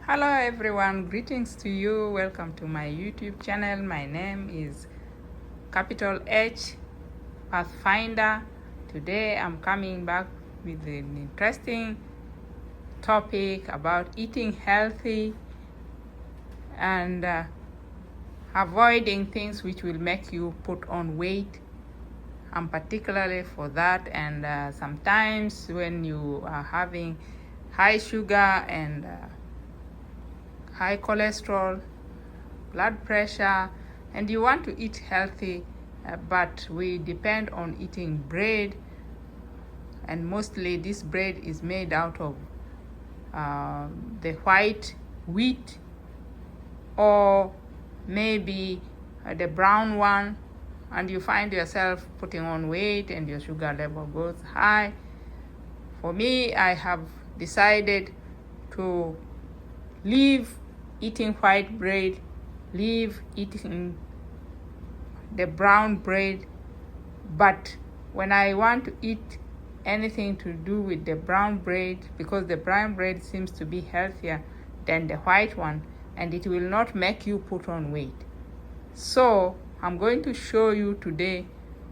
Hello everyone, greetings to you. Welcome to my YouTube channel. My name is capital H Pathfinder. Today I'm coming back with an interesting topic about eating healthy and avoiding things which will make you put on weight. I'm particularly for that, and sometimes when you are having high sugar and high cholesterol, blood pressure, and you want to eat healthy, but we depend on eating bread, and mostly this bread is made out of the white wheat or maybe the brown one, and you find yourself putting on weight and your sugar level goes high. For me, I have decided to leave eating white bread, leave eating the brown bread, but when I want to eat anything to do with the brown bread, because the brown bread seems to be healthier than the white one and it will not make you put on weight. So I'm going to show you today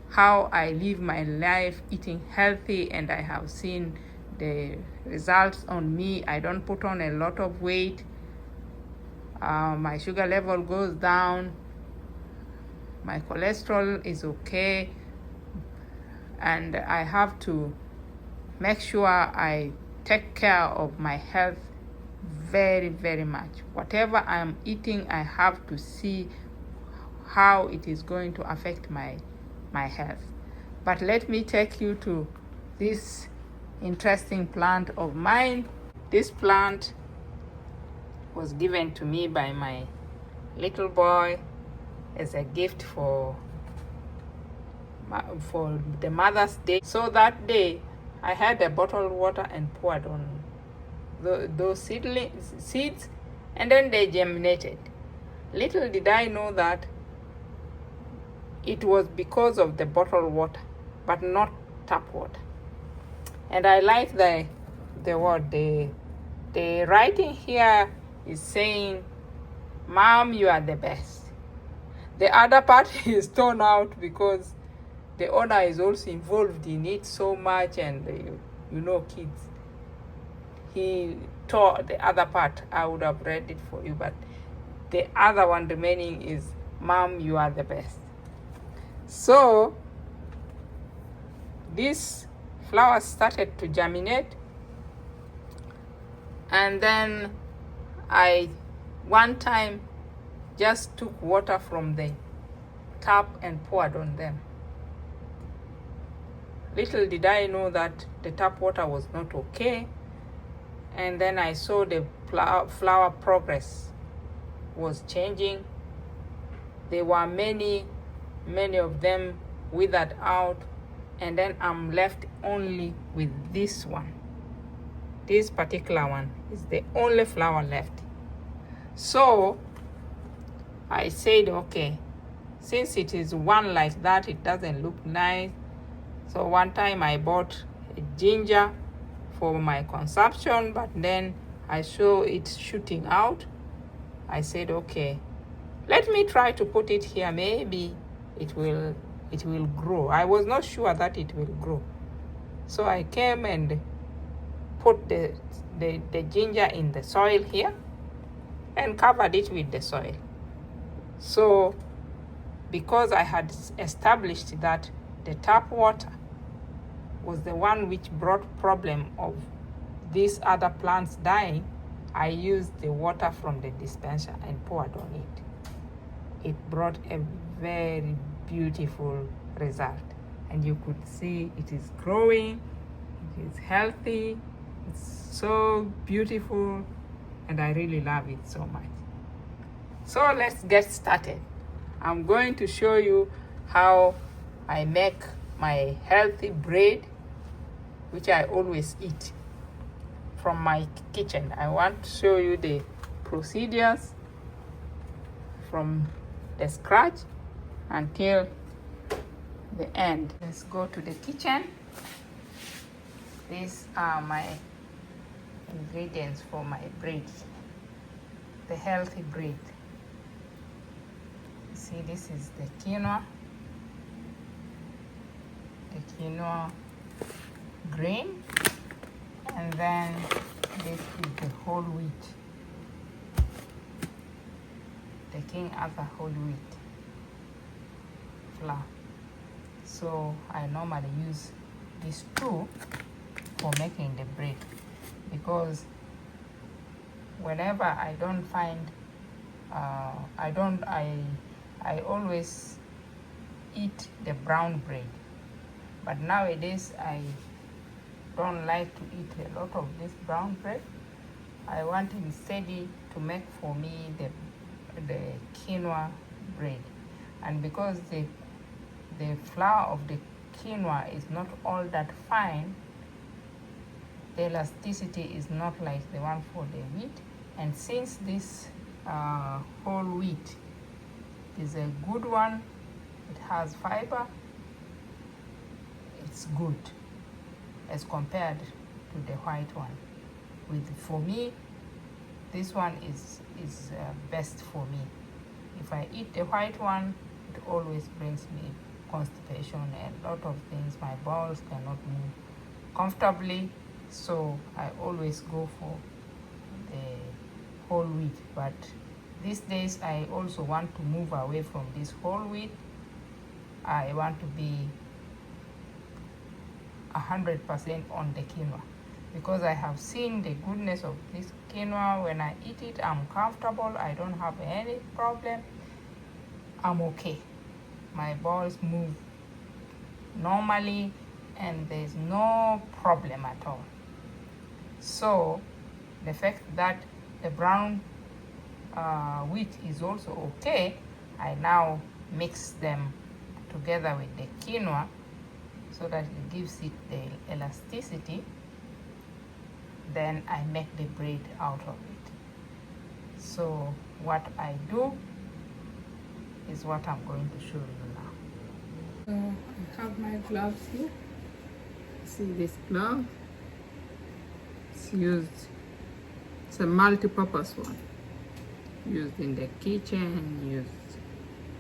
how I live my life eating healthy, and I have seen the results on me. I don't put on a lot of weight. My sugar level goes down. My cholesterol is okay. And I have to make sure I take care of my health very, very much. Whatever I'm eating, I have to see how it is going to affect my health. But let me take you to this interesting plant of mine. This plant was given to me by my little boy as a gift for the Mother's Day. So that day I had a bottled water and poured on those seeds, and then they germinated. Little did I know that it was because of the bottled water, but not tap water. And I like the word, the writing here is saying, "Mom, you are the best." The other part is torn out because the owner is also involved in it so much, and kids. He tore the other part. I would have read it for you, but the other one remaining is, "Mom, you are the best." So this flower started to germinate, and then I one time just took water from the tap and poured on them. Little did I know that the tap water was not okay, and then I saw the flower progress was changing. There were many of them withered out, and then I'm left only with this one. This particular one is the only flower left. So I said, okay, since it is one like that, it doesn't look nice. So one time I bought a ginger for my consumption, but then I saw it shooting out. I said, okay, let me try to put it here. Maybe it will grow. I was not sure that it will grow. So I came and put the ginger in the soil here and covered it with the soil. So because I had established that the tap water was the one which brought problem of these other plants dying, I used the water from the dispenser and poured on it. It brought a very beautiful result, and you could see it is growing, it is healthy, it's so beautiful, and I really love it so much. So let's get started. I'm going to show you how I make my healthy bread, which I always eat from my kitchen. I want to show you the procedures from the scratch until the end. Let's go to the kitchen. These are my ingredients for my bread. the healthy bread. See, this is the quinoa grain, and then this is the whole wheat, the King Arthur whole wheat flour. So I normally use these two for making the bread, because whenever I don't find I always eat the brown bread, but nowadays I don't like to eat a lot of this brown bread. I want instead to make for me the quinoa bread, and because the flour of the quinoa is not all that fine, the elasticity is not like the one for the wheat, and since this whole wheat is a good one, it has fiber, it's good as compared to the white one. For me, this one is best for me. If I eat the white one, it always brings me constipation and a lot of things. My bowels cannot move comfortably, so I always go for the whole wheat. But these days I also want to move away from this whole wheat. I want to be 100% on the quinoa, because I have seen the goodness of this quinoa. When I eat it, I'm comfortable, I don't have any problem, I'm okay. My bowels move normally and there's no problem at all. So the fact that the brown wheat is also okay, I now mix them together with the quinoa so that it gives it the elasticity. Then I make the bread out of it. So what I do is what I'm going to show you now. So I have my gloves here. See this glove? It's a multi-purpose one. Used in the kitchen, used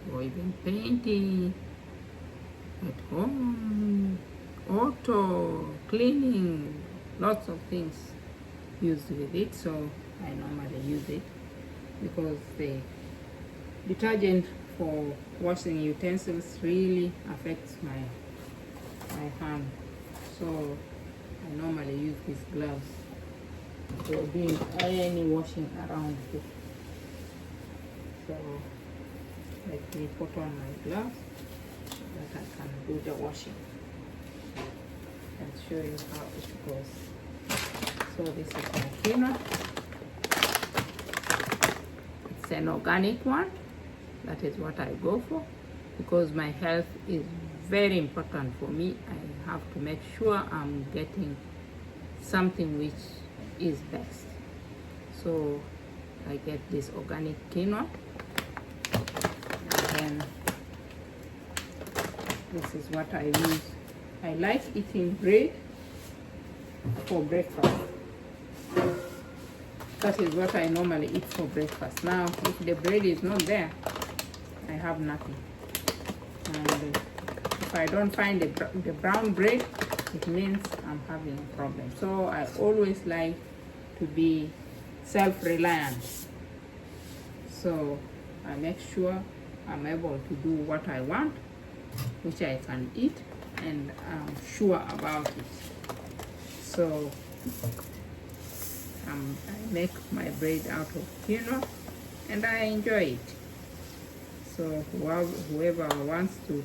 for even painting, at home, auto, cleaning, lots of things used with it. So I normally use it because the detergent for washing utensils really affects my hand. So I normally use these gloves for doing any washing around it. So let me put on my gloves so that I can do the washing and show you how it goes. So this is my quinoa. It's an organic one. That is what I go for, because my health is very important for me. I have to make sure I'm getting something which is best. So I get this organic quinoa, and then this is what I use. I like eating bread for breakfast. That is what I normally eat for breakfast. Now, if the bread is not there, I have nothing. And if I don't find the brown bread, it means I'm having a problem. So I always like to be self-reliant. So I make sure I'm able to do what I want, which I can eat, and I'm sure about it. So I make my bread out of quinoa and I enjoy it. So whoever wants to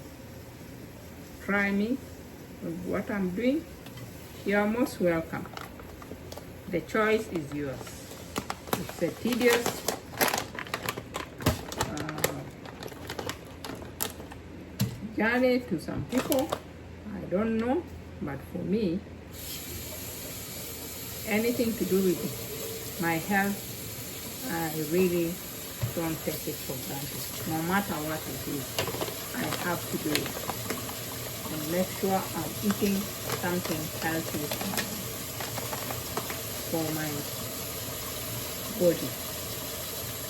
try me with what I'm doing, you are most welcome. The choice is yours. It's a tedious journey to some people. I don't know, but for me, anything to do with my health, I really don't take it for granted. No matter what it is, I have to do it and make sure I'm eating something healthy for my body.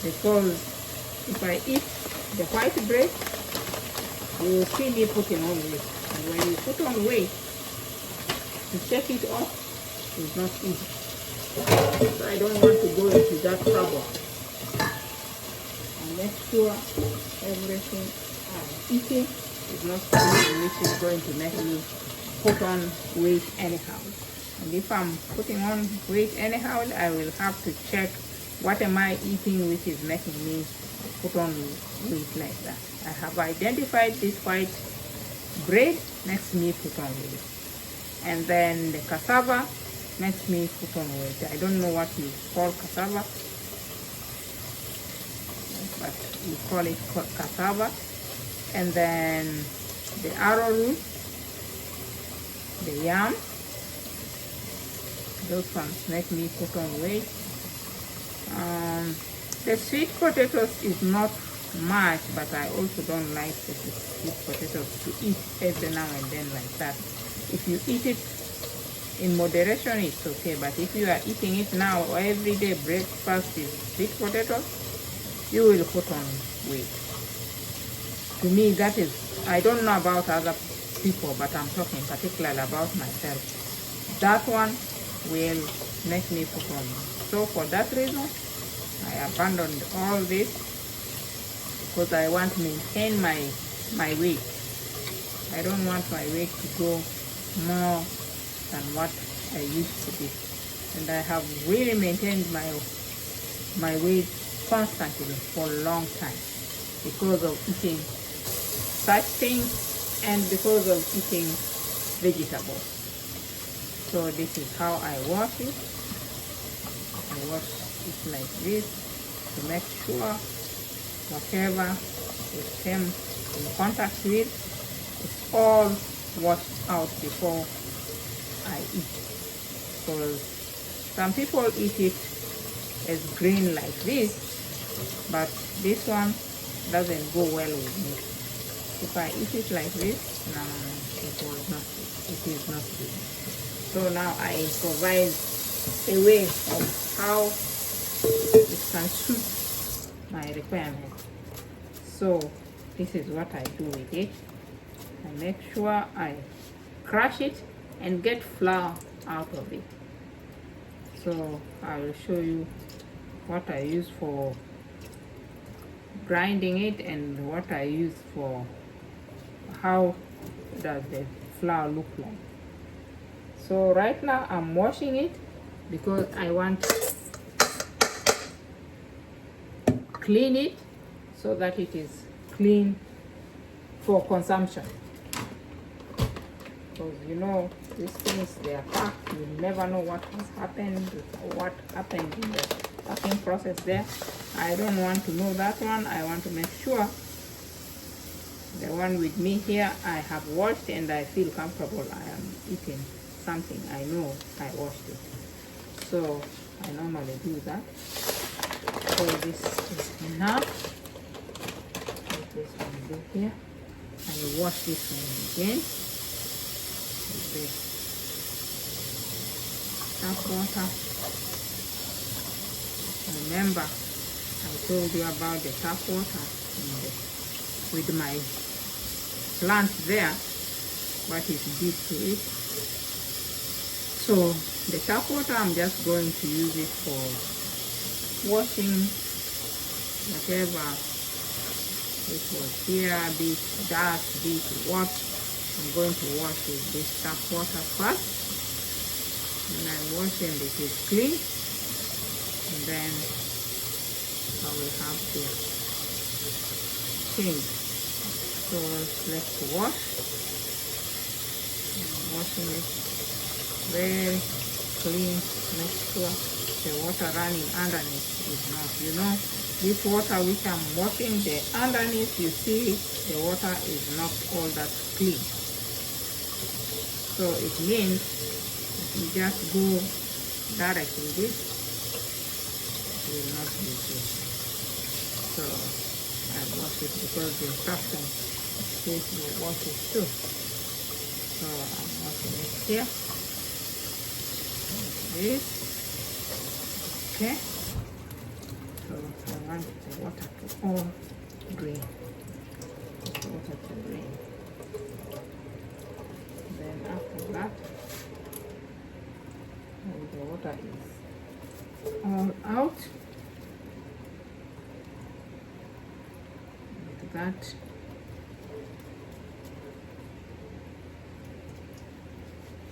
because if I eat the white bread, you will see me putting on weight. And when you put on weight, to take it off is not easy. So I don't want to go into that trouble. I make sure everything I'm eating is not something which is going to make me put on weight anyhow. And if I'm putting on weight anyhow, I will have to check what am I eating which is making me put on weight like that. I have identified this white bread makes me put on weight. And then the cassava makes me put on weight. I don't know what you call cassava, but we call it cassava. And then the arrowroot, the yam, those ones make me put on weight. The sweet potatoes is not much, but I also don't like the sweet potatoes to eat every now and then like that. If you eat it in moderation, it's okay, but if you are eating it now or every day breakfast is sweet potatoes, you will put on weight. To me, that is, I don't know about other people, but I'm talking particularly about myself. That one will make me put on. So for that reason, I abandoned all this because I want to maintain my weight. I don't want my weight to go more than what I used to be. And I have really maintained my weight constantly for a long time because of eating such things and because of eating vegetables. So this is how I wash it. I wash it like this to make sure whatever it came in contact with is all washed out before I eat. Because some people eat it as green like this, but this one doesn't go well with me. If I eat it like this, no, it is not good. So now I improvise a way of how it can suit my requirement. So this is what I do with it. I make sure I crush it and get flour out of it. So I will show you what I use for grinding it and what I use for how does the flour look like. So right now I'm washing it because I want to clean it so that it is clean for consumption. Because you know, these things, they are packed, you never know what has happened, what happened in the packing process there. I don't want to know that one. I want to make sure the one with me here I have washed and I feel comfortable I am eating something. I know I washed it. So I normally do that. So this is enough. Put this one here. I will wash this one again. This tap water. Remember, I told you about the tap water with my plant there, what is deep to it. So the tap water, I'm just going to use it for washing whatever it was here, be it dust, be it what. I'm going to wash with this tap water first. When I wash and it is clean, and then I will have to change. So let's wash. I'm washing it very clean. Make sure the water running underneath is not, you know, this water which I'm washing, the underneath, you see the water is not all that clean. So it means if you just go directly this, it will not be good. So I wash it because the instruction says you wash it too. So I'm washing it here. Like this. Okay. So want the water to all drain. The water to drain. Then after that, when the water is all out, like that.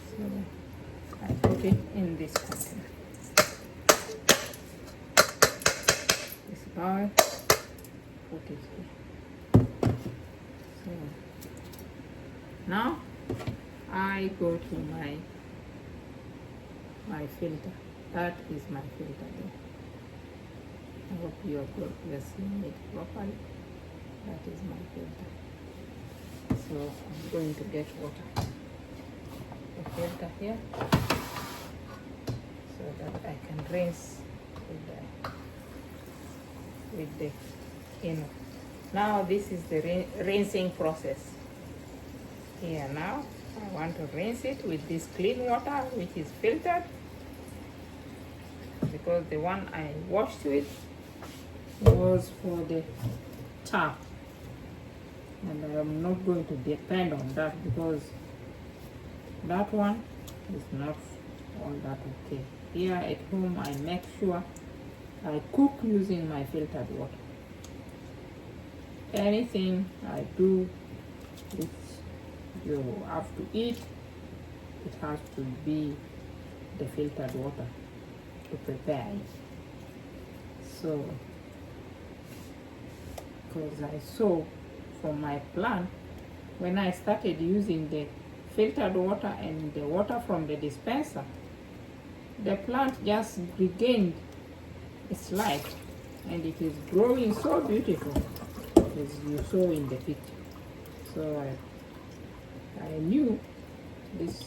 So I put it in this container. This bowl, put it here. So now I go to my filter. That is my filter there. I hope you are seeing it properly. That is my filter. So I'm going to get water. The filter here, so that I can rinse with the quinoa. Now this is the rinsing process. Here now I want to rinse it with this clean water which is filtered, because the one I washed with was for the tap, and I am not going to depend on that because that one is not all that okay. Here at home I make sure I cook using my filtered water. Anything I do which you have to eat, it has to be the filtered water to prepare it. So, because I saw from my plant, when I started using the filtered water and the water from the dispenser, the plant just regained its life and it is growing so beautiful as you saw in the picture. So I knew this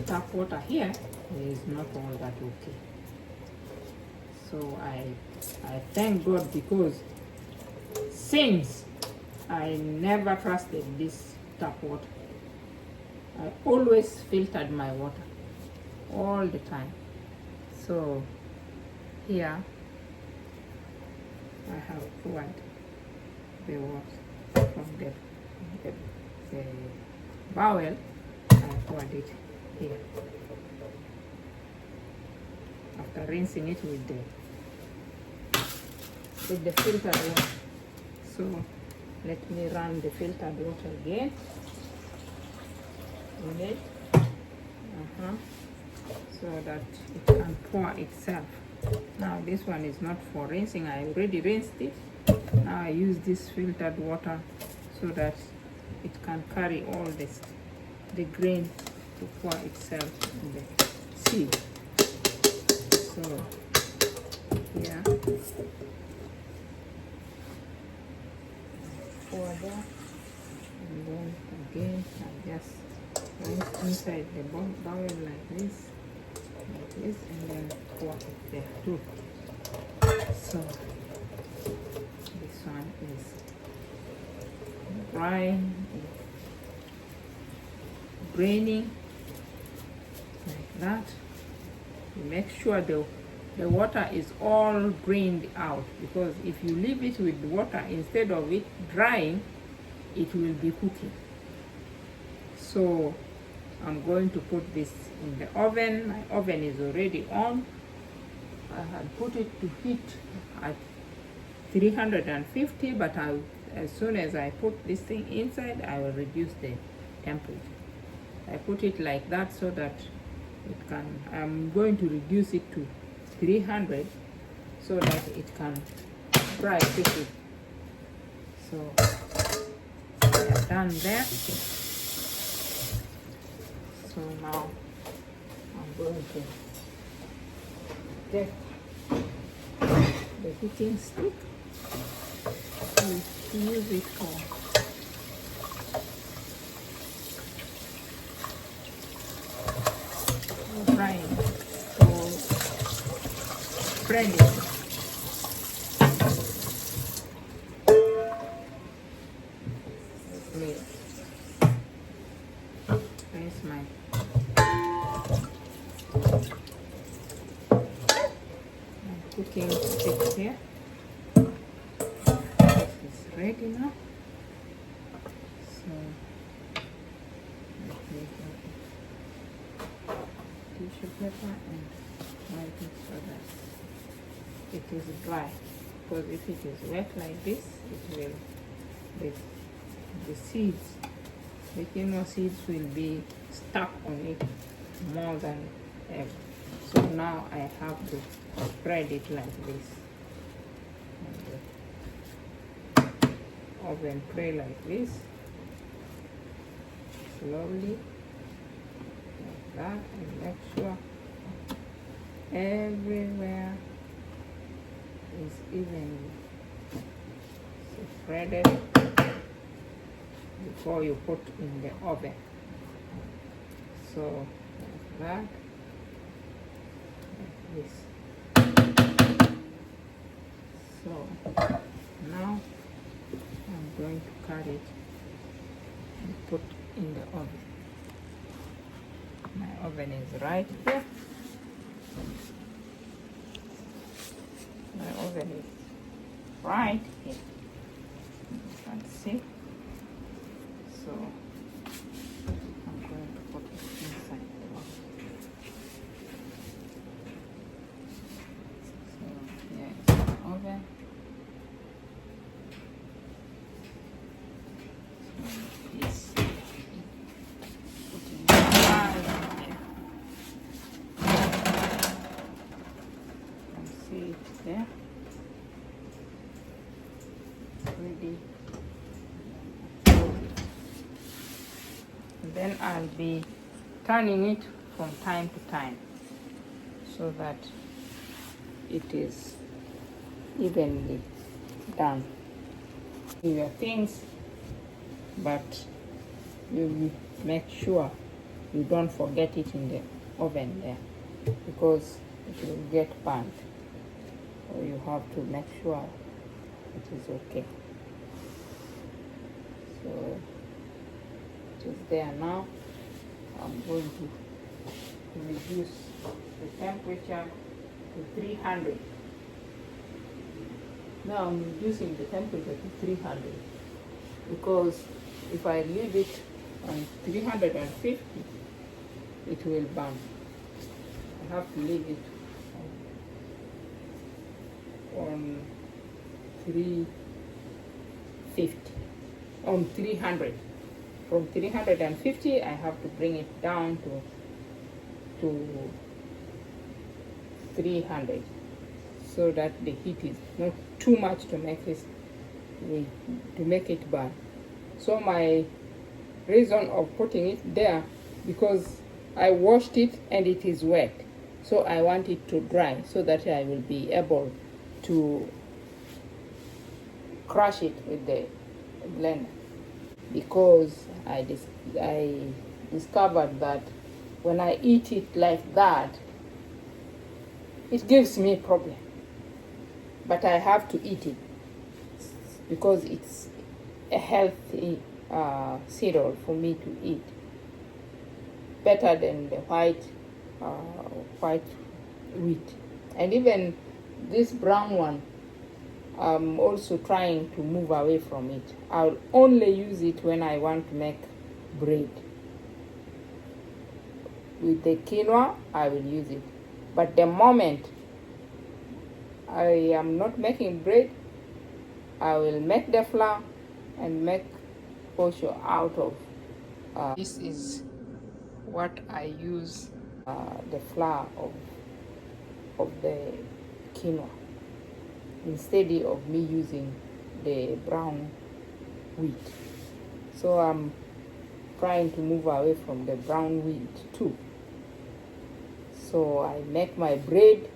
tap water here is not all that okay. So I thank God, because since I never trusted this tap water, I always filtered my water all the time. So here I have poured the water from the bowl. I poured it here after rinsing it with the filtered water. So let me run the filtered water again in it, so that it can pour itself. Now this one is not for rinsing, I already rinsed it. Now I use this filtered water so that it can carry all this, the grain, to pour itself in the seed. So here, pour there, and then again I just rinse inside the bowl like this, and then pour it there too. So this one is drying, draining like that. You make sure the water is all drained out, because if you leave it with the water instead of it drying, it will be cooking. So I'm going to put this in the oven. My oven is already on. I had put it to heat at 350, but as soon as I put this thing inside, I will reduce the temperature. I put it like that so that it can, I'm going to reduce it to 300 so that it can fry quickly. So we are done there. So now I'm going to get the heating stick to use it for frying, for spreading. There's my cooking stick here. ready now. So I take tissue paper and wipe it so that it is dry, because if it is wet like this, it will, the seeds, the quinoa seeds will be stuck on it more than ever. So now I have to spread it like this. And the oven tray like this, slowly like that, and make sure everywhere is evenly spreaded before you put in the oven. So like that, like this. So now I'm going to cut it and put in the oven. My oven is right here. My oven is right here. You can see. So I'm going to put it inside the oven. So here is the oven. So this putting it right there. You can see it there. Ready. And then I'll be turning it from time to time so that it is evenly done. Your things, but you make sure you don't forget it in the oven there, because it will get burnt. So you have to make sure it is okay. So it is there now. I'm going to reduce the temperature to 300. Now I'm reducing the temperature to 300, because if I leave it on 350, it will burn. I have to leave it on 350, on 300. From 350, I have to bring it down to 300, so that the heat is not too much to make it burn. So my reason of putting it there, because I washed it and it is wet, so I want it to dry so that I will be able to crush it with the blender. Because I discovered that when I eat it like that, it gives me a problem. But I have to eat it because it's a healthy cereal for me to eat. Better than the white wheat. And even this brown one, I'm also trying to move away from it. I'll only use it when I want to make bread. With the quinoa, I will use it. But the moment I am not making bread, I will make the flour and make posho out of. This is what I use, the flour of the quinoa, instead of me using the brown wheat. So I'm trying to move away from the brown wheat too. So I make my bread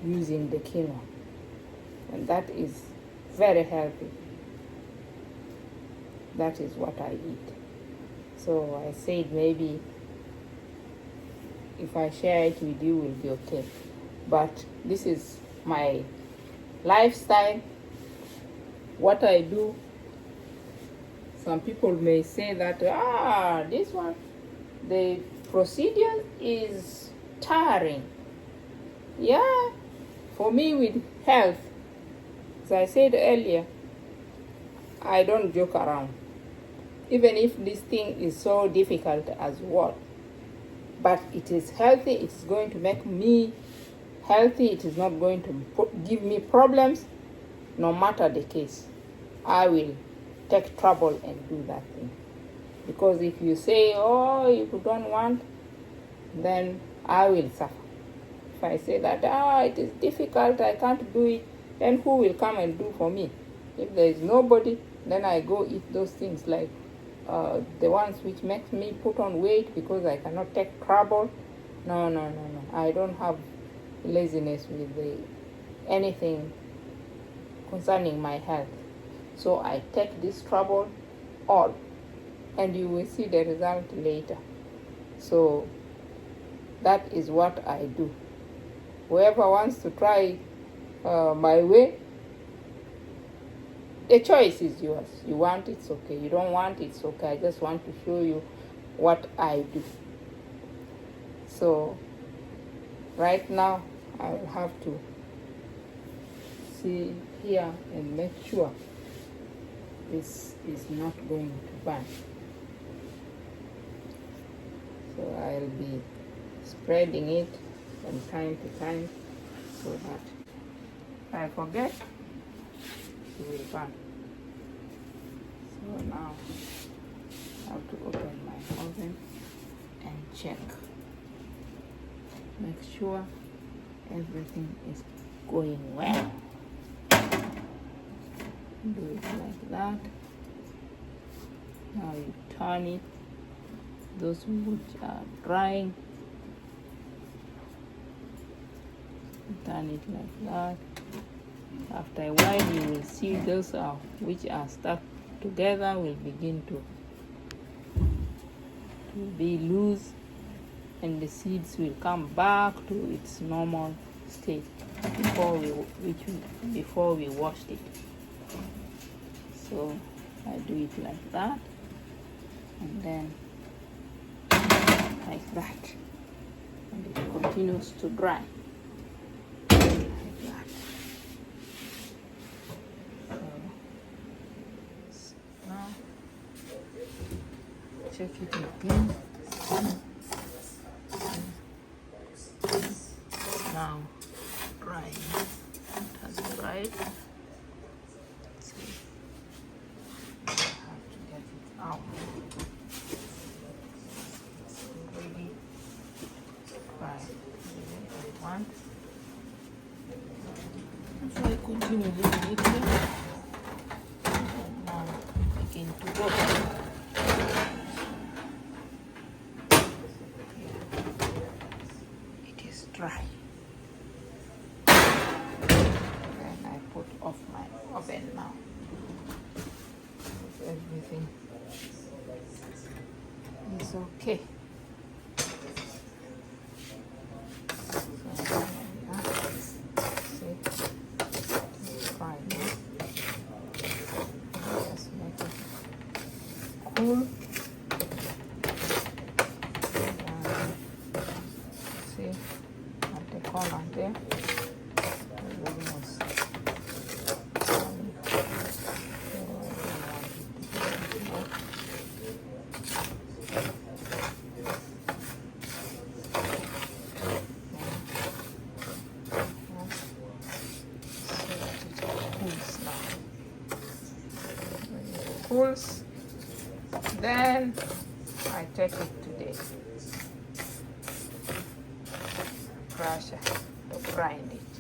using the quinoa, and that is very healthy. That is what I eat. So I said maybe if I share it with you will be okay. But this is my lifestyle, what I do. Some people may say that, this one, the procedure is tiring. Yeah, for me with health, as I said earlier, I don't joke around. Even if this thing is so difficult as what, but it is healthy, it's going to make me healthy, it is not going to give me problems, no matter the case, I will take trouble and do that thing. Because if you say, oh, you don't want, then I will suffer. If I say that, it is difficult, I can't do it, then who will come and do for me? If there is nobody, then I go eat those things like the ones which makes me put on weight because I cannot take trouble. No. I don't have laziness with anything concerning my health. So I take this trouble all, and you will see the result later. So that is what I do. Whoever wants to try my way, the choice is yours. You want, it's okay. You don't want, it's okay. I just want to show you what I do. So right now I will have to see here and make sure this is not going to burn. So I'll be spreading it from time to time so that if I forget, it will burn. So now I have to open my oven and check. Make sure everything is going well. Do it like that. Now you turn it. Those which are drying, turn it like that. After a while, you will see those which are stuck together will begin to be loose, and the seeds will come back to its normal state before we washed it. So I do it like that, and then like that, and it continues to dry like that. So now check it again. Now dry. It has dried. I have to get it out. Ready. Dry. One. So I continue doing it here. And now begin to roll. It is dry. And I put off my oven now. Everything is okay. Just make it cool. See at the corner there. Almost. Cools, then I take it to the crusher to grind it.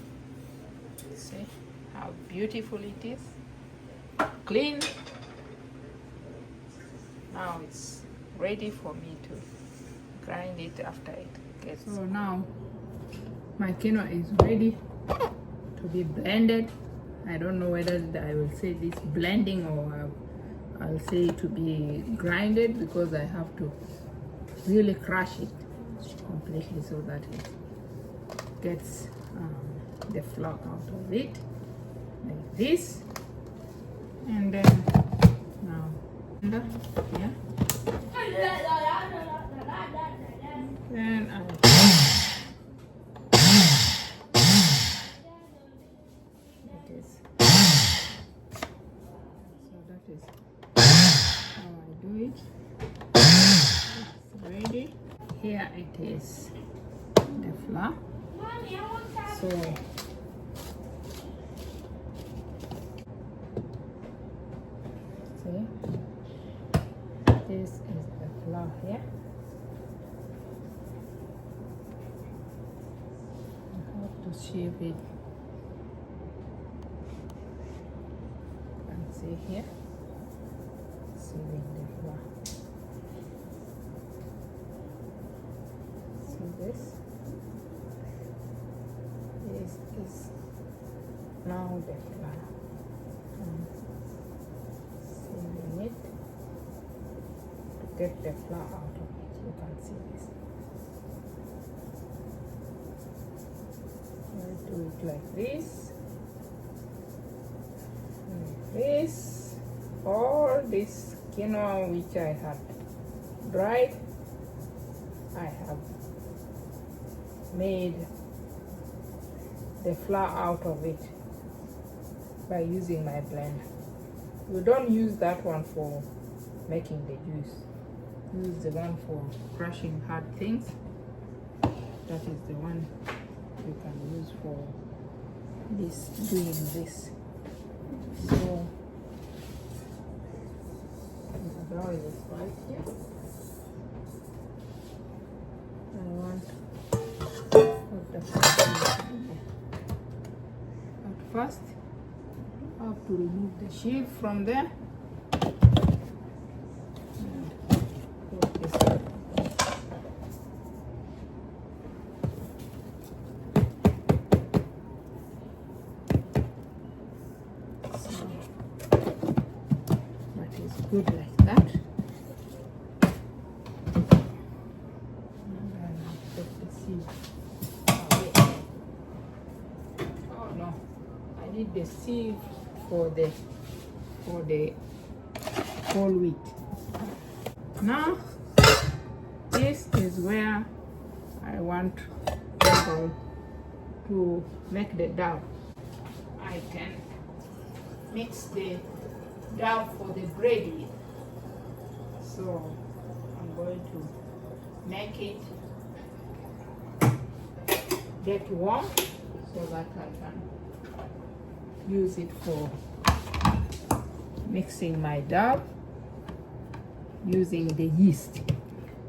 See how beautiful it is, clean. Now it's ready for me to grind it after it gets. So now my quinoa is ready to be blended. I don't know whether I will say this blending or I'll say to be grinded, because I have to really crush it completely so that it gets the flour out of it like this. And then now yeah, then I it is. So that is how I do it. It's ready. Here it is, the flour. So see, this is the flour here. I have to shape it. You can see here, sieving the flour. See this? This is now the flour. Sieving it to get the flour out of it. You can see this. I do it like this. Like this. All this quinoa which I had dried, I have made the flour out of it by using my blender. You don't use that one for making the juice. Use the one for crushing hard things. That is the one you can use for this, doing this. So the dough is right here. I want to put the flour in here. At first, I have to remove the sheet from there. And put this on. So that is good like that. And then I'll put the seed away. Oh no, I need the sieve for the whole wheat. Now this is where I want to make the dough. I can mix the dough for the bread with. So I'm going to make it get warm so that I can use it for mixing my dough using the yeast.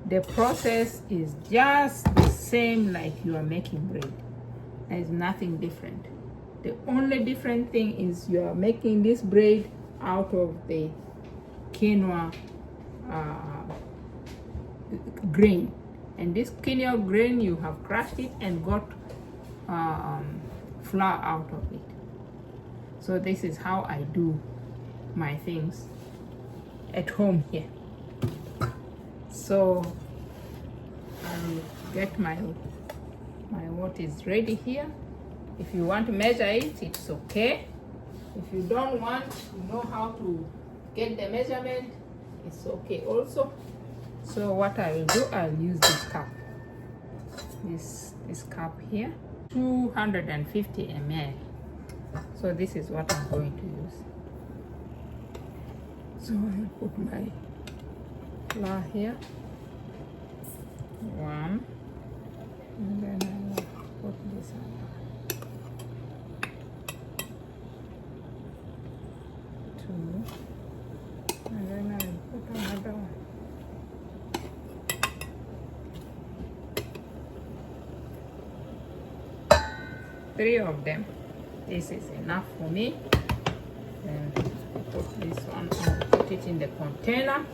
The process is just the same like you are making bread. There is nothing different. The only different thing is you are making this bread out of the quinoa grain, and this quinoa grain you have crushed it and got flour out of it. So this is how I do my things at home here. So I'll get my what is ready here. If you want to measure it, it's okay. If you don't want to know how to get the measurement, it's okay also. So what I will do, I'll use this cup. This cup here, 250 ml. So this is what I'm going to use. So I'll put my flour here. One. And then I will put this on. Two. And then I will put another one. Three of them. This is enough for me. Then put this one, put it in the container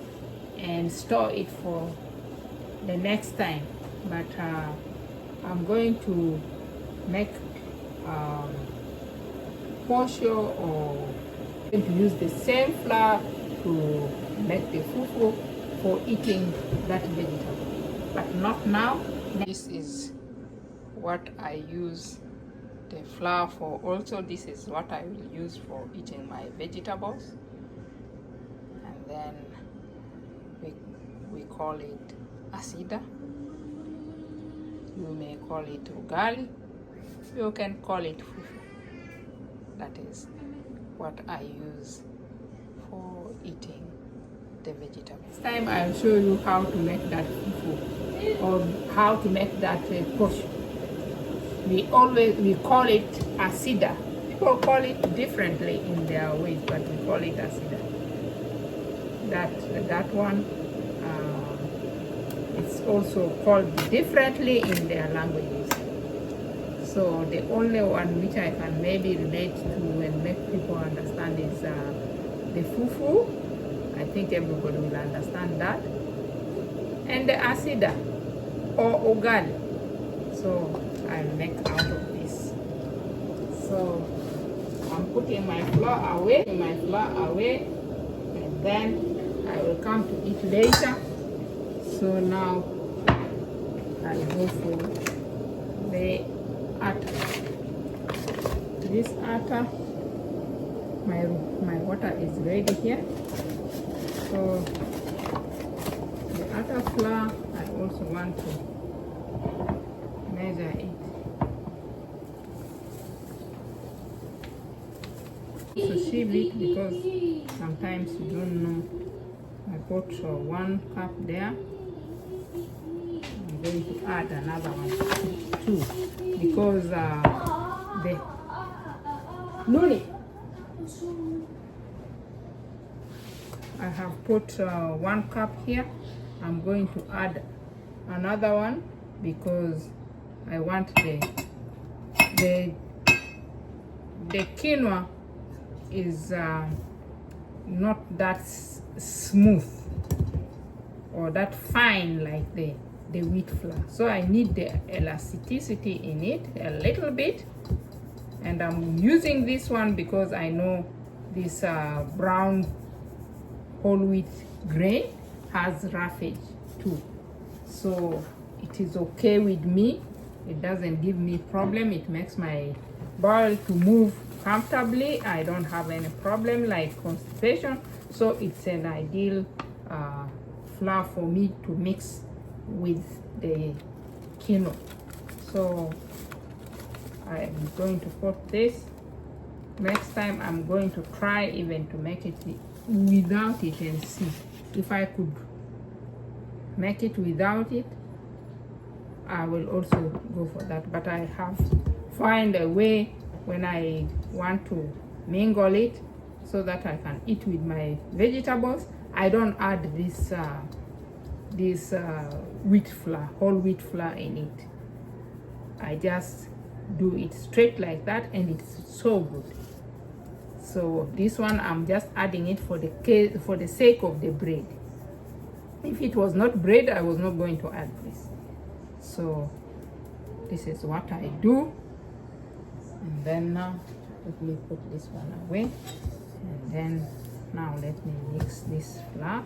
and store it for the next time. But I'm going to make posho, or I'm going to use the same flour to make the fufu for eating that vegetable, but not now. This is what I use the flour for. Also, this is what I will use for eating my vegetables. And then we call it asida. You may call it ugali. You can call it fufu. That is what I use before eating the vegetables. This time I'll show you how to make that fufu, or how to make that posh. We call it asida. People call it differently in their ways, but we call it asida. That one, it's also called differently in their languages. So the only one which I can maybe relate to and make people understand is the fufu. I think everybody will understand that. And the asida or ugali. So I'll make out of this. So I'm putting my flour away, and then I will come to it later. So now I'll go for the atta. This atta, my water is ready here. So the atta flour, I also want to measure it. So sieve it, because sometimes you don't know. I put 1 cup there. I'm going to add another one, 2, because the nuni, I have put 1 cup here. I'm going to add another one because I want the quinoa is not that smooth or that fine like the wheat flour. So I need the elasticity in it a little bit, and I'm using this one because I know this brown whole wheat grain has roughage too. So it is okay with me. It doesn't give me problem. It makes my bowel to move comfortably. I don't have any problem like constipation. So it's an ideal flour for me to mix with the quinoa. So I'm going to put this. Next time I'm going to try even to make it without it and see if I could make it without it. I will also go for that, but I have find a way when I want to mingle it so that I can eat with my vegetables. I don't add this wheat flour, whole wheat flour in it. I just do it straight like that, and it's so good. So this one I'm just adding it for the sake of the bread. If it was not bread, I was not going to add this. So this is what I do. And then now let me put this one away, and then now let me mix this flour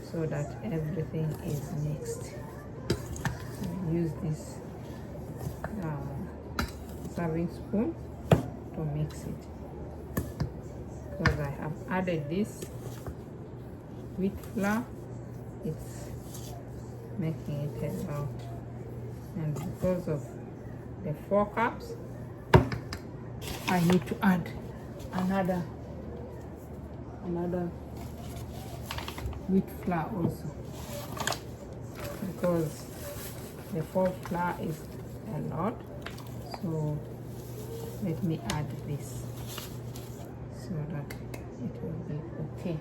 so that everything is mixed. I use this serving spoon to mix it, because I have added this wheat flour. It's making it a lot, and because of the 4 cups, I need to add another wheat flour also, because the 4 flour is a lot. So let me add this so that it will be okay.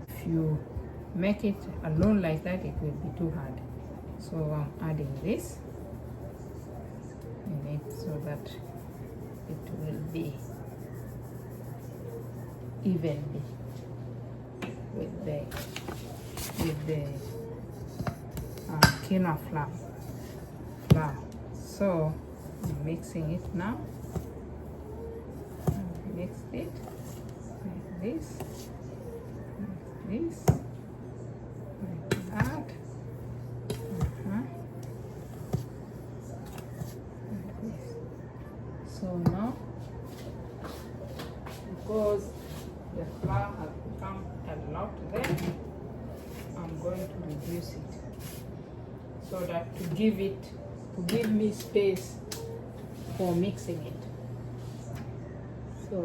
If you make it alone like that, it will be too hard. So I'm adding this in it so that it will be evenly with the quinoa flour. So I'm mixing it now. Mix it like this, like this, like that. Like this. So now, because the flour has become a lot there, I'm going to reduce it so that to give me space for mixing it. So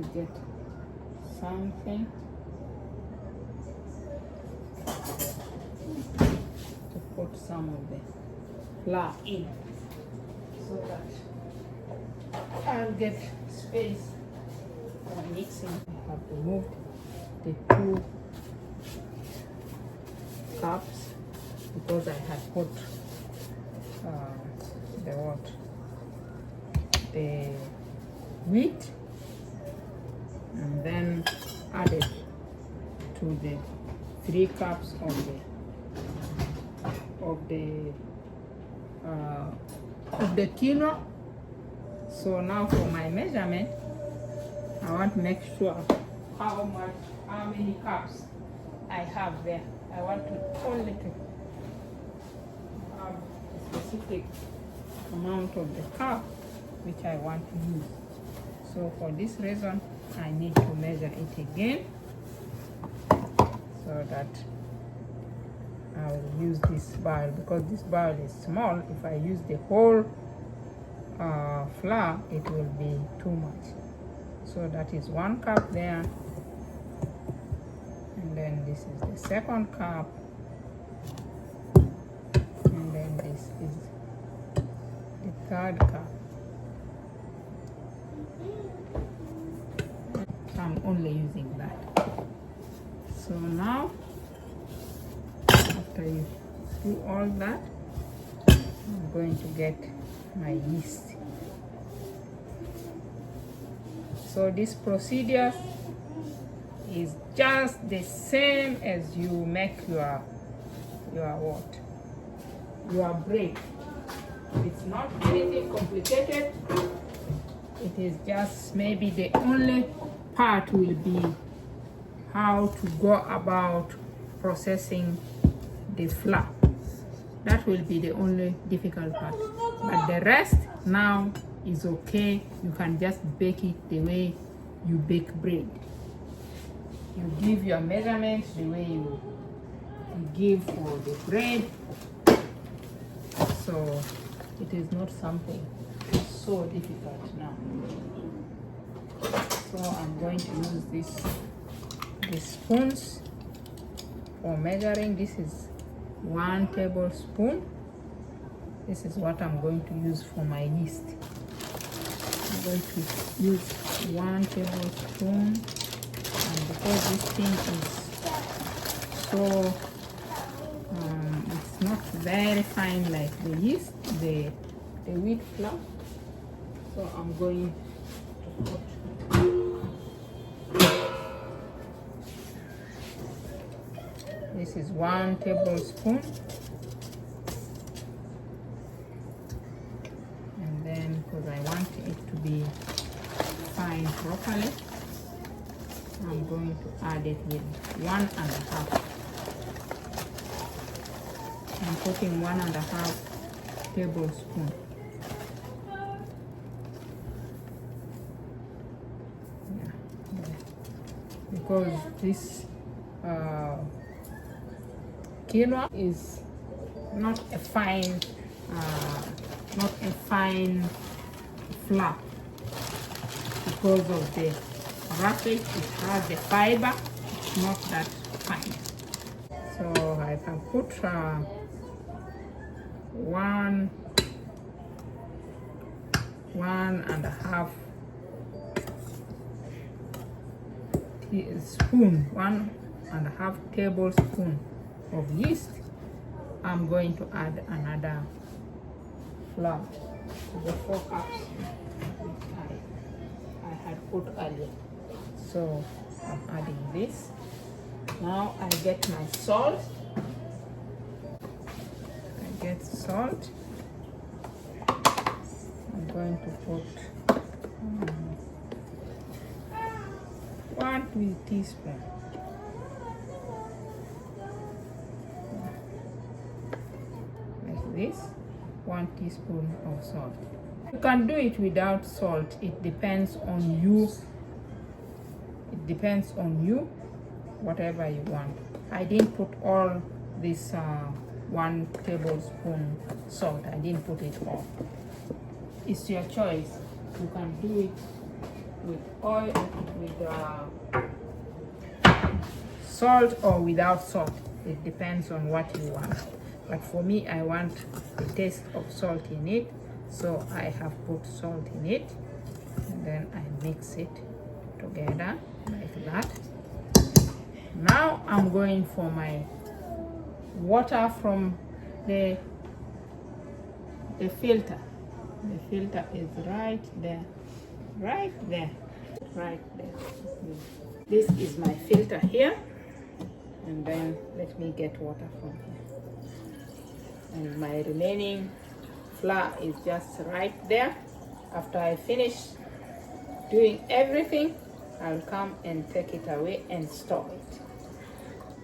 we get something to put some of the flour in, so that I'll get space for mixing. I have removed the 2 cups because I had put the wheat and then added to the 3 cups of the quinoa. So now for my measurement, I want to make sure how many cups I have there. I want to only to have a specific amount of the cup which I want to use. So for this reason, I need to measure it again so that I will use this bowl, because this bowl is small. If I use the whole flour, it will be too much. So that is 1 cup there, and then this is the 2nd cup, and then this is the 3rd cup. So I'm only using that. So now, after you do all that, I'm going to get my yeast. So this procedure is just the same as you make your bread. It's not anything complicated. It is just maybe the only part will be how to go about processing the flour. That will be the only difficult part. But the rest now is okay. You can just bake it the way you bake bread. You give your measurements the way you give for the bread. So it is not something so difficult now. So I'm going to use these spoons for measuring. This is 1 tablespoon. This is what I'm going to use for my yeast. I'm going to use 1 tablespoon, and because this thing is so it's not very fine like the yeast, the wheat flour. So I'm going to put this is 1 tablespoon, and then because I want it to be fine properly, I'm going to add it with 1.5. I'm putting 1.5 tablespoon. Yeah. Because this quinoa is not a fine flour. Because of the roughage, it has the fiber. It's not that fine. So I can put 1.5 teaspoon, 1.5 tablespoon of yeast. I'm going to add another flour to the 4 cups I had put earlier. So I'm adding this. Now I get my salt. I get salt. I'm going to put 1 teaspoon. Like this, 1 teaspoon of salt. You can do it without salt. It depends on you. It depends on you, whatever you want. I didn't put all this 1 tablespoon salt. I didn't put it all. It's your choice. You can do it with oil, with salt or without salt. It depends on what you want. But for me, I want the taste of salt in it, so I have put salt in it, and then I mix it together like that. Now I'm going for my water from the filter. The filter is right there, right there, right there. This is my filter here, and then let me get water from here. And my remaining flour is just right there. After I finish doing everything, I'll come and take it away and store it.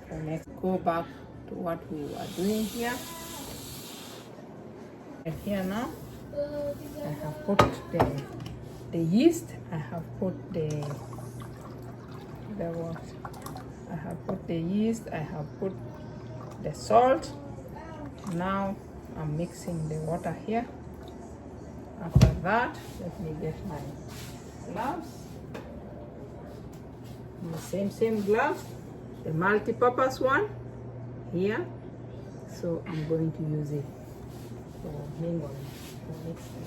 So let's go back to what we were doing here. And here now, I have put the yeast. I have put the what? I have put the yeast. I have put the salt. Now I'm mixing the water here. After that, let me get my gloves. The same gloves, the multi-purpose one here. So I'm going to use it for mingling, for mixing.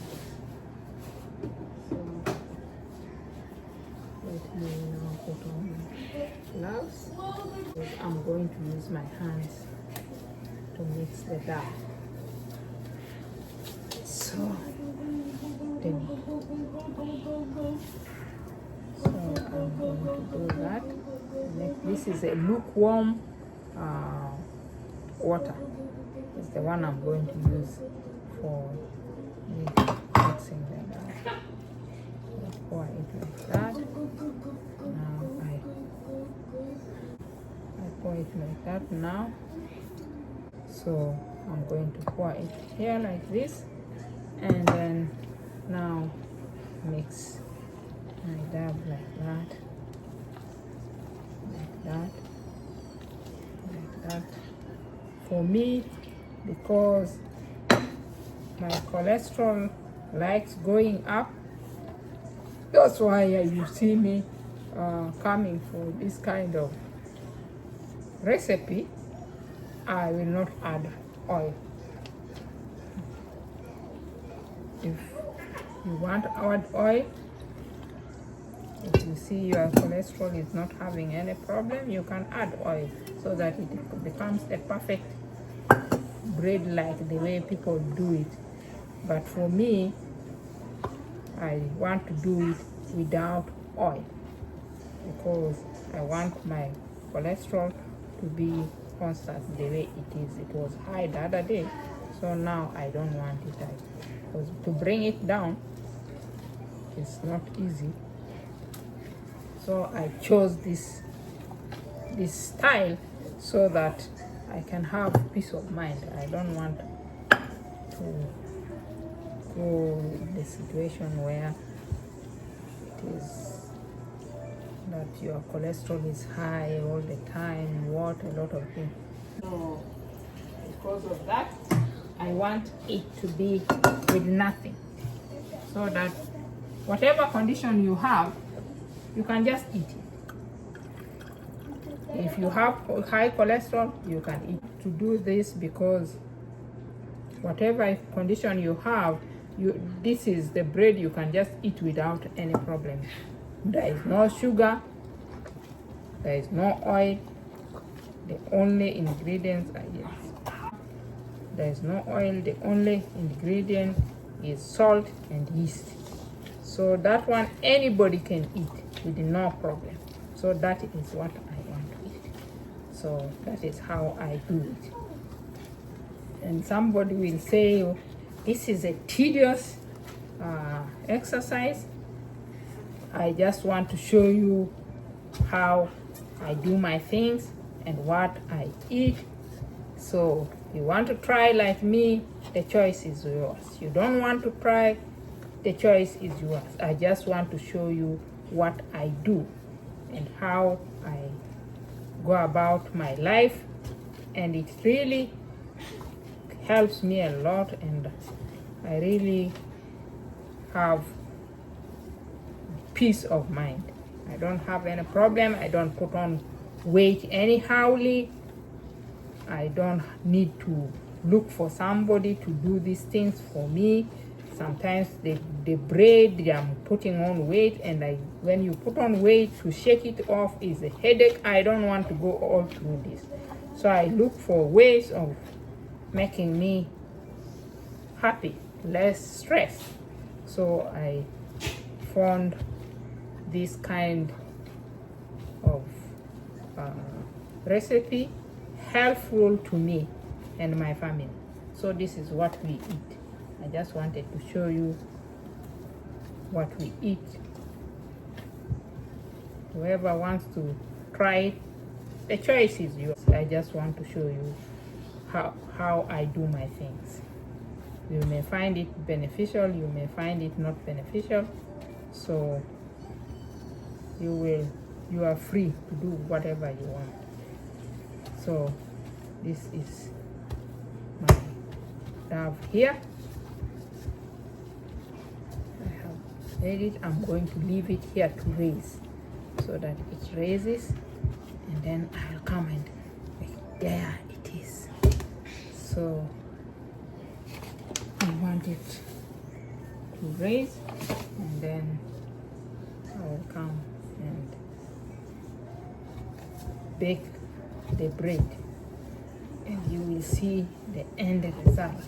So let me now put on my gloves. I'm going to use my hands to mix the dough. So I'm going to do that. This is a lukewarm water. It's the one I'm going to use for mixing the dough. Pour it like that. Now I pour it like that now. So I'm going to pour it here like this, and then now mix my dough like that, like that, like that. For me, because my cholesterol likes going up, that's why you see me coming for this kind of recipe. I will not add oil. If you want to add oil, if you see your cholesterol is not having any problem, you can add oil so that it becomes a perfect bread like the way people do it. But for me, I want to do it without oil because I want my cholesterol to be constant the way it is. It was high the other day, so now I don't want it high. Because to bring it down is not easy. So I chose this style so that I can have peace of mind. I don't want to go in the situation where it is that your cholesterol is high all the time, a lot of things. So because of that, I want it to be with nothing, so that whatever condition you have, you can just eat it. If you have high cholesterol, you can eat. To do this, because whatever condition you have, this is the bread you can just eat without any problem. There is no sugar, there is no oil. The only ingredients are there is no oil. The only ingredient is salt and yeast. So that one anybody can eat with no problem. So that is what I want to eat. So that is how I do it. And somebody will say, oh, this is a tedious exercise. I just want to show you how I do my things and what I eat. So you want to try like me, the choice is yours. You don't want to try, the choice is yours. I just want to show you what I do and how I go about my life, and it really helps me a lot, and I really have peace of mind. I don't have any problem. I don't put on weight anyhowly. I don't need to look for somebody to do these things for me. Sometimes the bread, I'm putting on weight, and when you put on weight, to shake it off is a headache. I don't want to go all through this. So I look for ways of making me happy, less stress. So I found this kind of recipe helpful to me and my family. So this is what we eat. I just wanted to show you what we eat. Whoever wants to try it, the choice is yours. I just want to show you how I do my things. You may find it beneficial, you may find it not beneficial. So you are free to do whatever you want. So this is my dove here. I have made it. I'm going to leave it here to raise so that it raises, and then I'll come and there it is. So I want it to raise, and then I'll come and bake the bread, and you will see the end result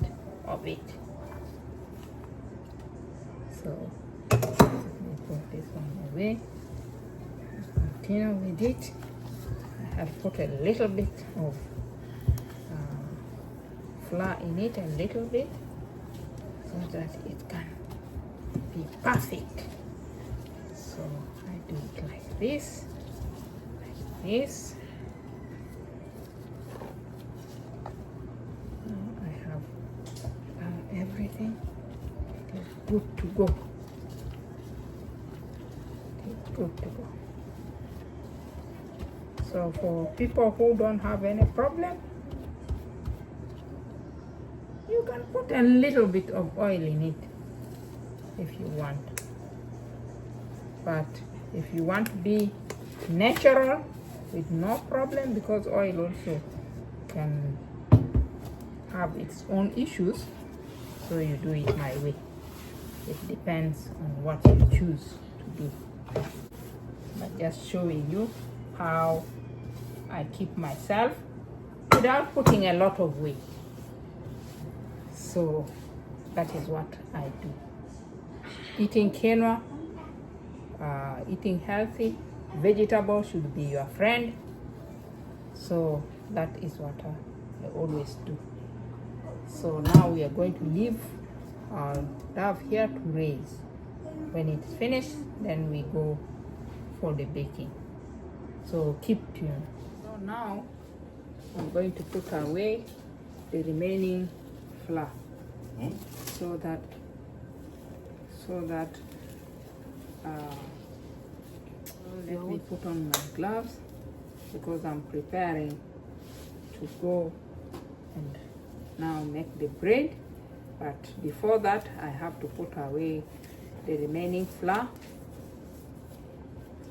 of it. So let me put this one away. Continue with it. I have put a little bit of flour in it, a little bit, so that it can be perfect. So I do it like this, like this. Now I have everything. It is good to go. It is good to go. So for people who don't have any problem, you can put a little bit of oil in it if you want. But if you want to be natural with no problem, because oil also can have its own issues, so you do it my way. It depends on what you choose to do. But just showing you how I keep myself without putting a lot of weight. So that is what I do. Eating quinoa, eating healthy, vegetables should be your friend. So that is what I always do. So now we are going to leave our dove here to raise. When it's finished, then we go for the baking. So keep tuned. So now I'm going to put away the remaining flour, so that let me put on my gloves, because I'm preparing to go and now make the bread. But before that, I have to put away the remaining flour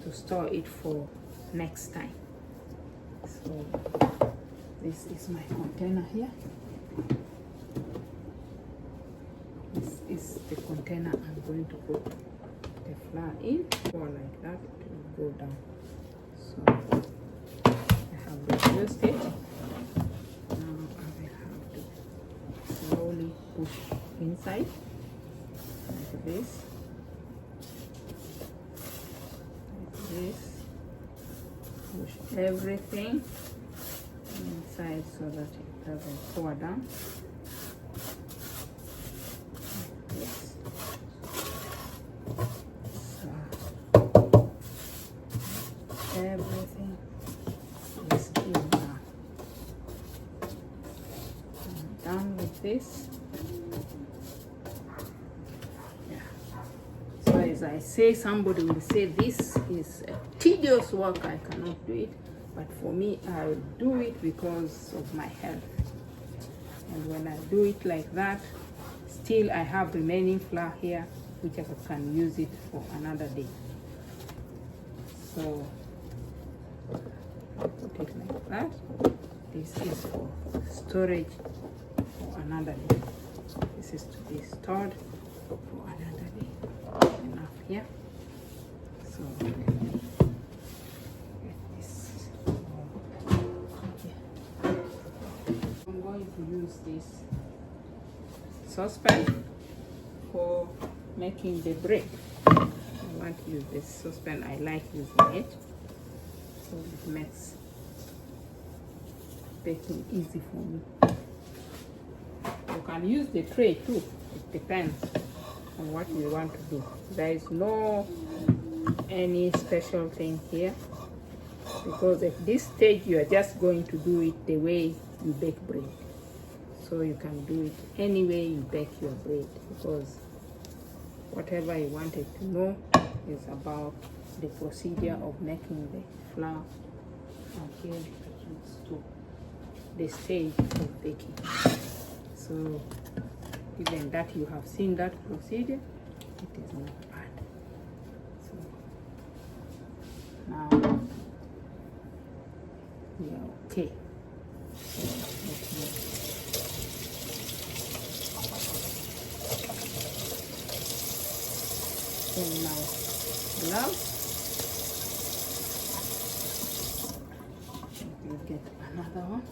to store it for next time. So this is my container here. This is the container I'm going to put the flour in, or like that, it will go down. So I have reduced it. Now I will have to slowly push inside like this. Like this. Push everything inside so that it doesn't pour down. Everything is in now. I'm done with this. Yeah. So as I say, somebody will say this is a tedious work, I cannot do it. But for me, I will do it because of my health. And when I do it like that, still I have remaining flour here, which I can use it for another day. So I put it like that. This is for storage for another day. This is to be stored for another day. Enough here. So let me get this. Okay. I'm going to use this saucepan for making the bread. I want to use this saucepan. I like using it, so it makes baking easy for me. You can use the tray too. It depends on what you want to do. There is no any special thing here, because at this stage you are just going to do it the way you bake bread. So you can do it any way you bake your bread, because whatever you wanted to know is about the procedure of making the flour, and here it's to the stage of baking. So even that you have seen that procedure, it is not bad. So now we are okay. So let me in my gloves. Let me get another one.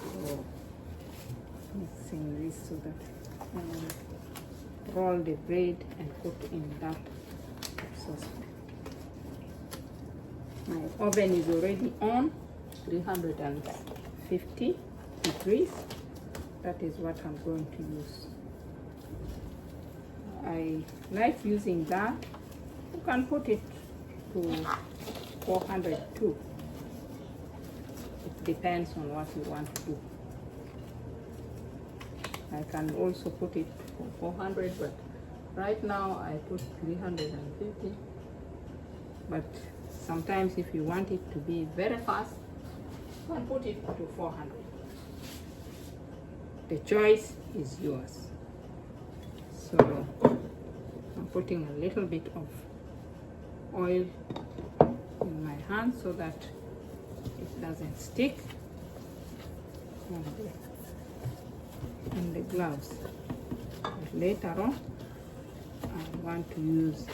So mixing this so that I will roll the bread and put in that saucepan. My oven is already on 350 degrees. That is what I'm going to use. I like using that. You can put it to 400 too. It depends on what you want to do. I can also put it for 400, but right now I put 350. But sometimes if you want it to be very fast, you can put it to 400. The choice is yours. So I'm putting a little bit of oil in my hand so that it doesn't stick in the gloves. But later on, I want to use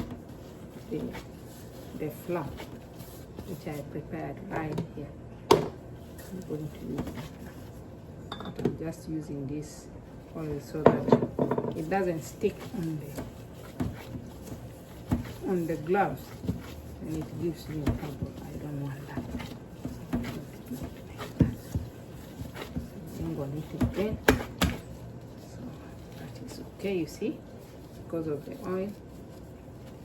the flour which I prepared right here. I'm going to use that now. But I'm just using this oil so that it doesn't stick on the gloves, and it gives me trouble. I don't want that. So I'm going to do it like that. I'm going to again. So that is okay, you see, because of the oil,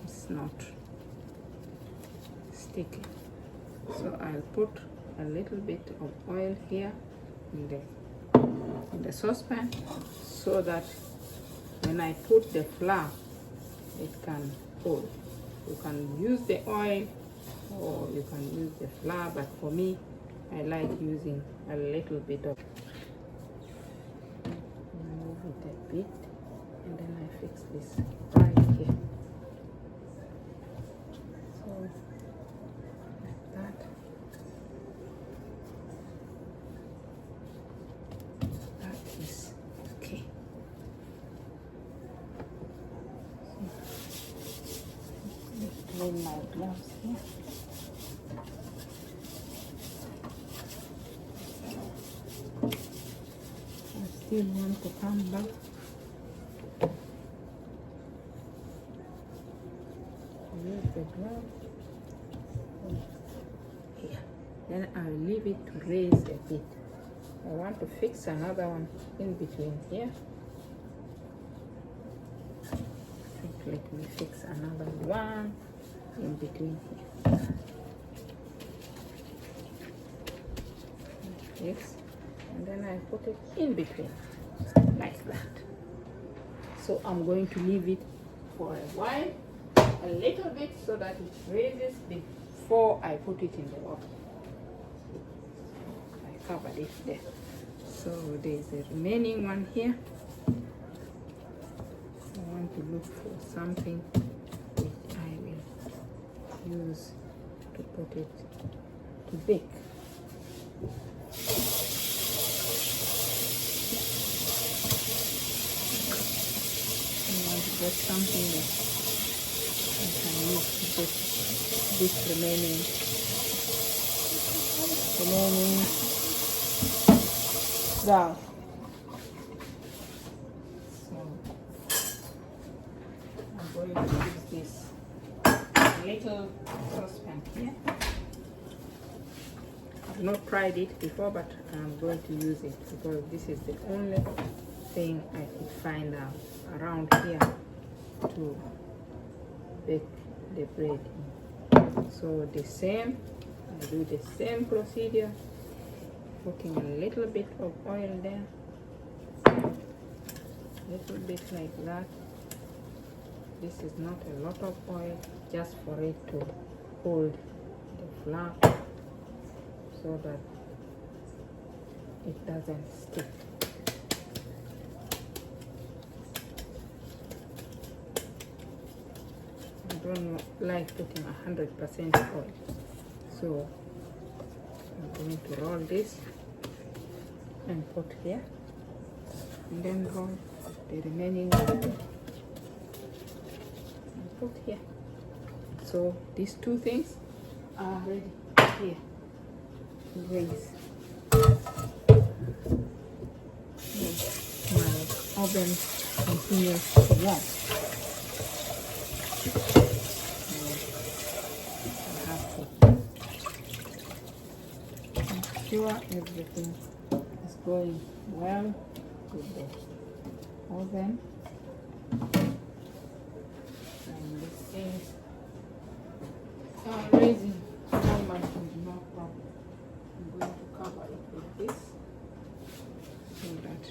it's not sticky. So I'll put a little bit of oil here in the saucepan, so that when I put the flour, it can hold. You can use the oil or you can use the flour, but for me, I like using a little bit of. Move it a bit, and then I fix this right here. So like that. That is okay. Clean my gloves here. I still want to come back. Use the glove here. Then I'll leave it to raise a bit. I want to fix another one in between here. Let me fix another one in between here. Fix, and then I put it in between like that. So I'm going to leave it for a while, a little bit, so that it raises before I put it in the oven. I covered it there. So there's a remaining one here. I want to look for something use to put it to bake. I want to get something that I can use to get this remaining down. So I'm going to use this little saucepan here. I've not tried it before, but I'm going to use it because this is the only thing I could find out around here to bake the bread in. So the same, I do the same procedure, putting a little bit of oil there, a little bit like that. This is not a lot of oil, just for it to hold the flour so that it doesn't stick. I don't like putting 100% oil, so I'm going to roll this and put here, and then roll the remaining and put here. So these two things are ready here to raise. My oven continues to warm. Sure everything is going well with the oven, and this is raising almost with no problem. I'm going to cover it with this so that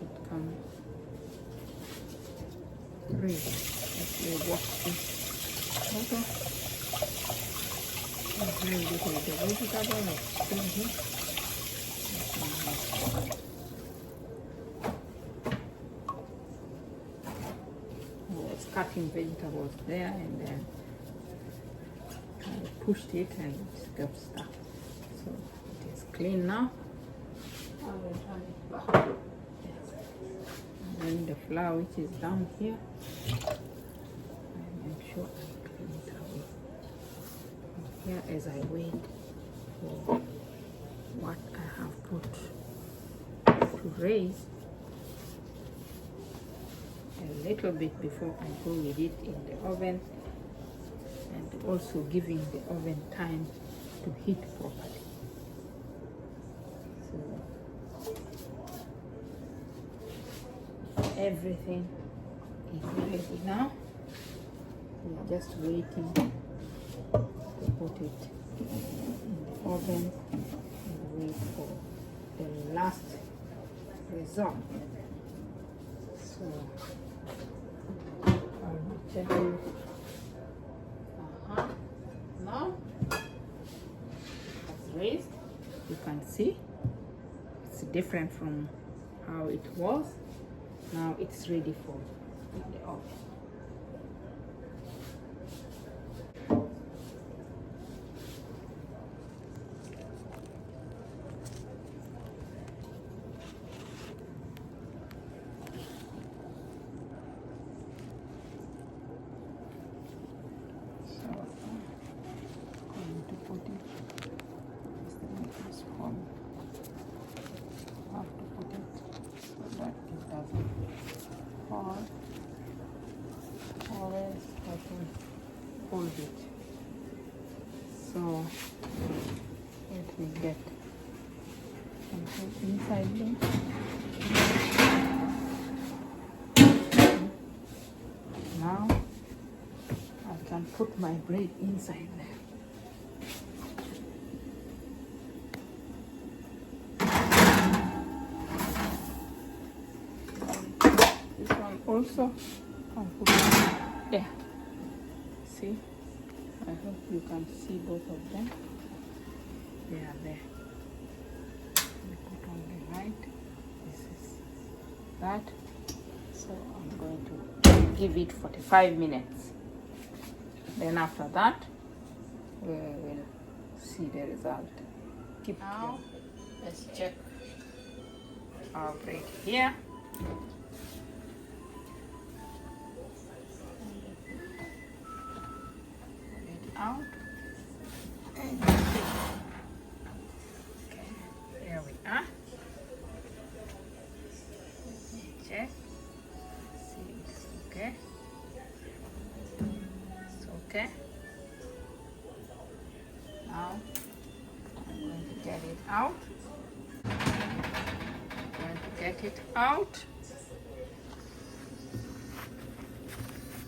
it can raise. As we watch this over. The vegetable is still here. I was cutting vegetables there, and then I pushed it and it got stuck. So it is clean now. I will turn it back. And then the flour which is down here, I make sure I clean it away. Here as I wait for what I have put to raise a little bit before I go with it in the oven, and also giving the oven time to heat properly. So everything is ready now. We're just waiting to put it in the oven and wait for the last result. So I'll tell you. Now it's raised. You can see it's different from how it was. Now it's ready for the oven. Hold it. So let me get something inside there. Now I can put my bread inside there. This one also I'll put it there. See, I hope you can see both of them. They are there. We put on the right. This is that. So I'm going to give it 45 minutes. Then after that, we will see the result. Keep now. Let's check our bread here. Pull it out. And okay, here we are. Check. See, it's okay. It's okay. Now I'm going to get it out. Get it out.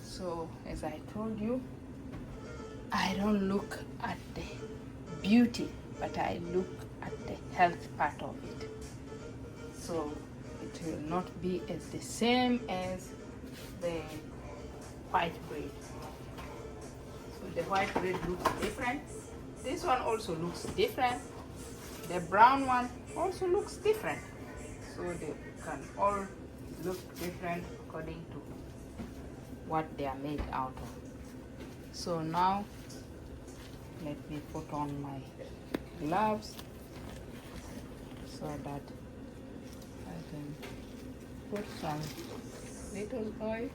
So as I told you, I don't look at the beauty, but I look at the health part of it. So it will not be as the same as the white bread. So the white bread looks different. This one also looks different. The brown one also looks different. So they can all look different according to what they are made out of. So now let me put on my gloves so that I can put some little oil.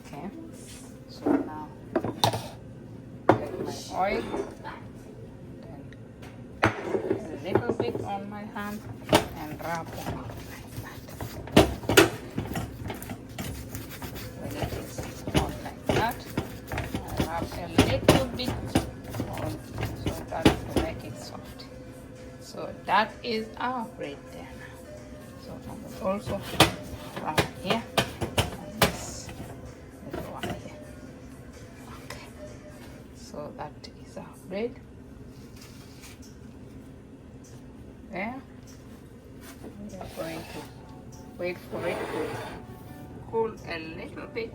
Okay, so now get my oil, then a little bit on my hand and rub on it like that. When it is on like that, I rub a little bit on so that to make it soft. So that is our bread there now. So I will also rub here and this little one here. Okay, so that is our bread. There. We are going to wait for it to cool a little bit,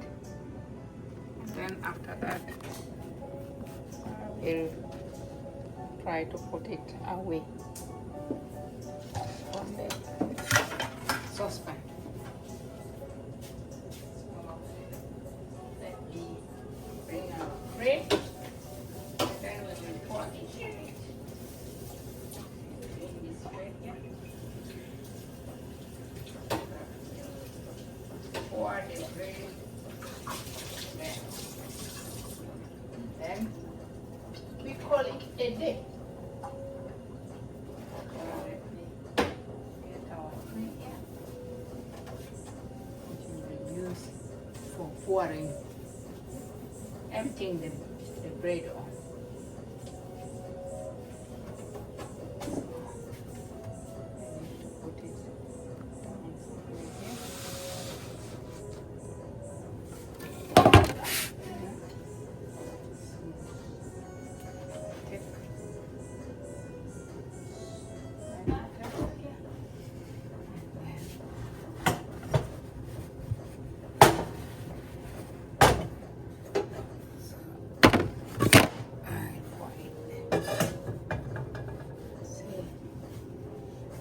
and then after that we'll try to put it away from the saucepan. So let me bring our bread, and then we will pour it in it. Pour the bread there. Then we call it a day. Let me get our tray here, which we will use for pouring, emptying the bread on.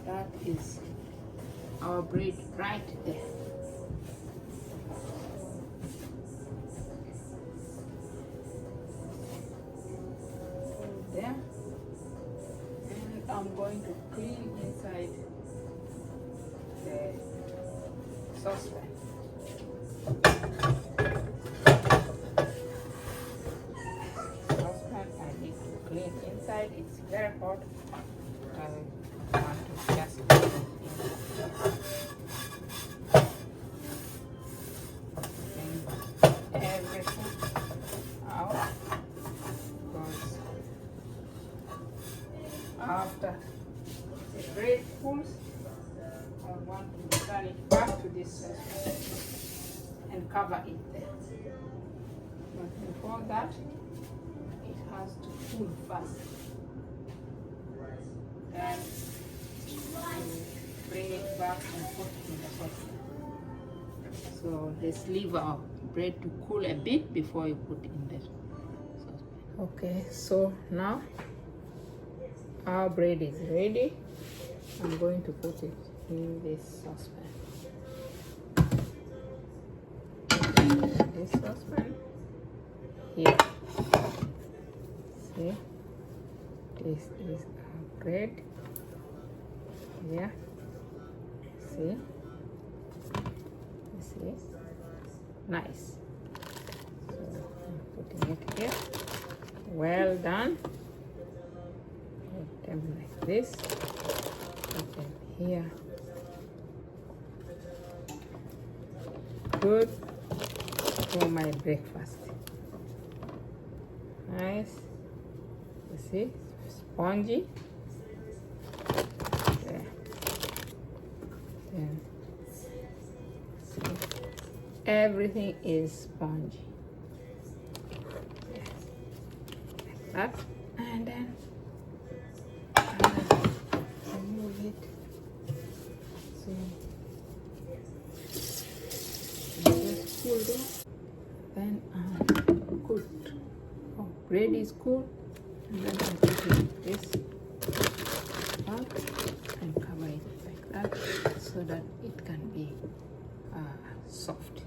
That is our bread right there. There. And I'm going to clean inside the saucepan. Saucepan, I need to clean inside. It's very hot. I want to just everything out, because after the bread cools, I want to turn it back to this saucepan and cover it there. But before that, it has to cool first. Then bring it back and put it in the saucepan. So let's leave our bread to cool a bit before you put it in the saucepan. Okay, so now our bread is ready. I'm going to put it in this saucepan. this saucepan here. See, this is our bread here. See, this is nice. So I'm putting it here. Well done. Put them like this. Put them here. Good for my breakfast. Nice. You see, spongy. There. Then, see, everything is spongy. Yes. Like that. And then remove it. So just cool down. Then good. Oh, bread is cool. And then I'm putting this up and cover it like that so that it can be soft.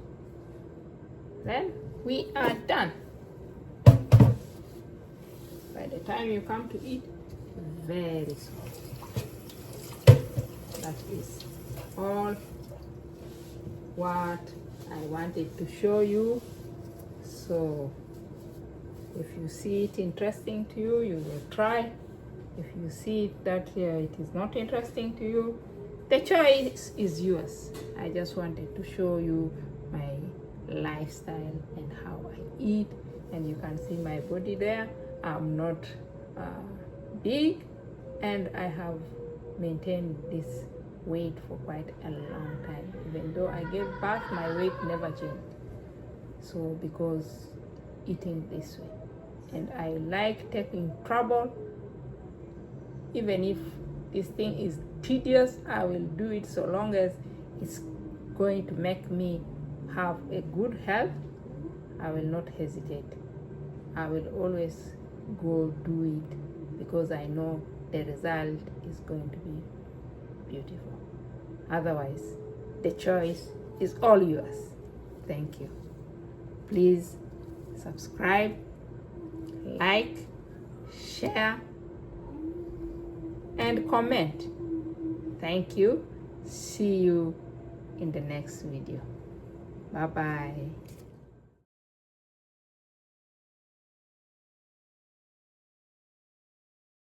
Then we are done. By the time you come to eat, very soft. That is all what I wanted to show you. So if you see it interesting to you, you will try. If you see that it is not interesting to you, the choice is yours. I just wanted to show you my lifestyle and how I eat, and you can see my body there. I'm not big, and I have maintained this weight for quite a long time. Even though I gave birth, my weight never changed. So because eating this way, and I like taking trouble. Even if this thing is tedious, I will do it so long as it's going to make me have a good health. I will not hesitate. I will always go do it because I know the result is going to be beautiful. Otherwise, the choice is all yours. Thank you. Please subscribe, like, share, and comment. Thank you. See you in the next video. Bye bye.